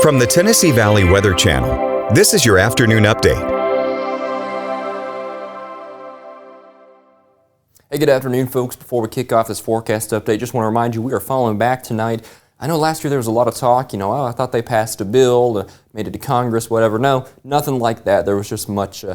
From the Tennessee Valley Weather Channel, this is your afternoon update. Hey, good afternoon, folks. Before we kick off this forecast update, just want to remind you we are falling back tonight. I know last year there was a lot of talk, oh, I thought they passed a bill, made it to Congress, whatever. No, nothing like that. There was just much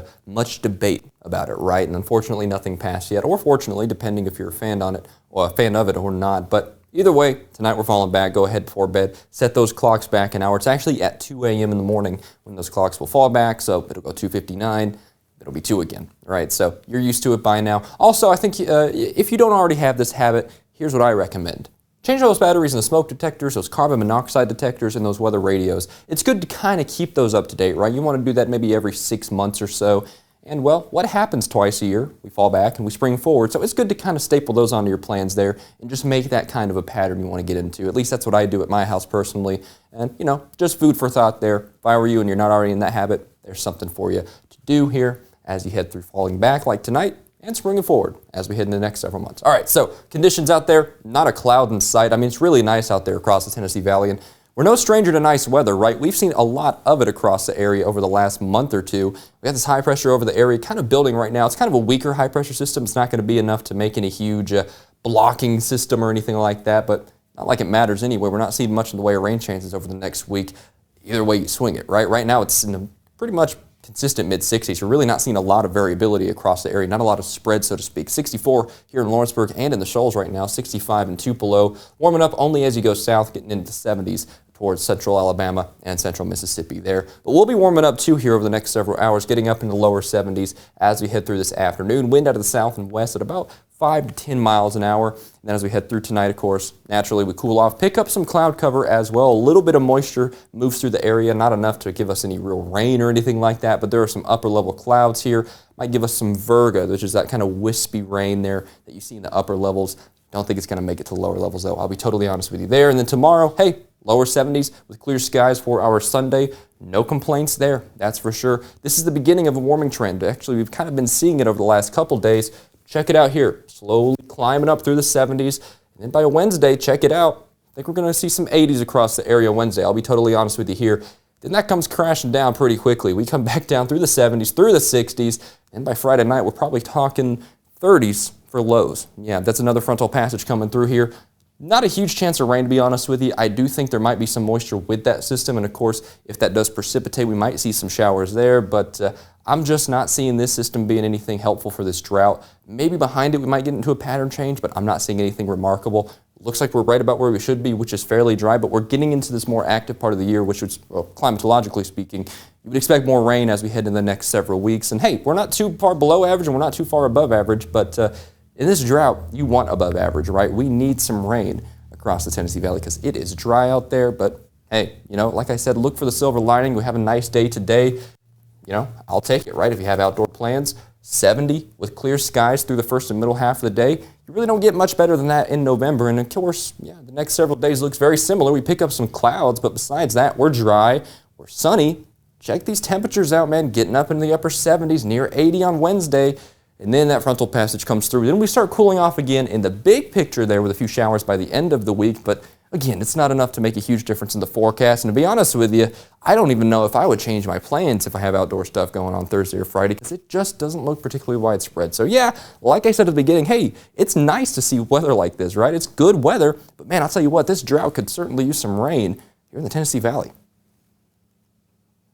debate about it, right? And unfortunately, nothing passed yet, or fortunately, depending if you're a fan of it or not. But either way, tonight we're falling back. Go ahead before bed, set those clocks back an hour. It's actually at 2 a.m. in the morning when those clocks will fall back, so it'll go 2:59. It'll be 2 again, right? So you're used to it by now. Also, I think if you don't already have this habit, here's what I recommend. Change those batteries in the smoke detectors, those carbon monoxide detectors, and those weather radios. It's good to kind of keep those up to date, right? You want to do that maybe every 6 months or so. And well, what happens twice a year? We fall back and we spring forward. So it's good to kind of staple those onto your plans there and just make that kind of a pattern you want to get into. At least that's what I do at my house personally. And, just food for thought there. If I were you and you're not already in that habit, there's something for you to do here as you head through falling back like tonight and springing forward as we head into the next several months. All right, so conditions out there, not a cloud in sight. I mean, it's really nice out there across the Tennessee Valley, and we're no stranger to nice weather, right? We've seen a lot of it across the area over the last month or two. We got this high pressure over the area kind of building right now. It's kind of a weaker high pressure system. It's not going to be enough to make any huge blocking system or anything like that, but not like it matters anyway. We're not seeing much in the way of rain chances over the next week. Either way you swing it, right? Right now it's in a pretty much consistent mid-60s. We're really not seeing a lot of variability across the area, not a lot of spread, so to speak. 64 here in Lawrenceburg and in the Shoals right now, 65 in Tupelo. Warming up only as you go south, getting into the 70s towards central Alabama and central Mississippi there. But we'll be warming up too here over the next several hours, getting up into the lower 70s as we head through this afternoon. Wind out of the south and west at about 5 to 10 miles an hour. And then as we head through tonight, of course, naturally we cool off, pick up some cloud cover as well. A little bit of moisture moves through the area, not enough to give us any real rain or anything like that, but there are some upper level clouds here. Might give us some virga, which is that kind of wispy rain there that you see in the upper levels. Don't think it's going to make it to the lower levels though. I'll be totally honest with you there. And then tomorrow, hey, lower 70s with clear skies for our Sunday. No complaints there, that's for sure. This is the beginning of a warming trend. Actually, we've kind of been seeing it over the last couple days. Check it out here, slowly climbing up through the 70s. And then by Wednesday, check it out. I think we're going to see some 80s across the area Wednesday. I'll be totally honest with you here. Then that comes crashing down pretty quickly. We come back down through the 70s, through the 60s, and by Friday night, we're probably talking 30s for lows. Yeah, that's another frontal passage coming through here. Not a huge chance of rain, to be honest with you. I do think there might be some moisture with that system, and of course, if that does precipitate, we might see some showers there, but I'm just not seeing this system being anything helpful for this drought. Maybe behind it we might get into a pattern change, but I'm not seeing anything remarkable. Looks like we're right about where we should be, which is fairly dry, but we're getting into this more active part of the year, which is, well, climatologically speaking, you would expect more rain as we head into the next several weeks. And hey, we're not too far below average and we're not too far above average, but in this drought, you want above average, right? We need some rain across the Tennessee Valley because it is dry out there. But hey, like I said, look for the silver lining. We have a nice day today. I'll take it, right? If you have outdoor plans, 70 with clear skies through the first and middle half of the day. You really don't get much better than that in November. And of course, the next several days looks very similar. We pick up some clouds, but besides that, we're dry, we're sunny. Check these temperatures out, man. Getting up in the upper 70s, near 80 on Wednesday. And then that frontal passage comes through. Then we start cooling off again in the big picture there with a few showers by the end of the week. But again, it's not enough to make a huge difference in the forecast. And to be honest with you, I don't even know if I would change my plans if I have outdoor stuff going on Thursday or Friday because it just doesn't look particularly widespread. So yeah, like I said at the beginning, hey, it's nice to see weather like this, right? It's good weather. But man, I'll tell you what, this drought could certainly use some rain here in the Tennessee Valley.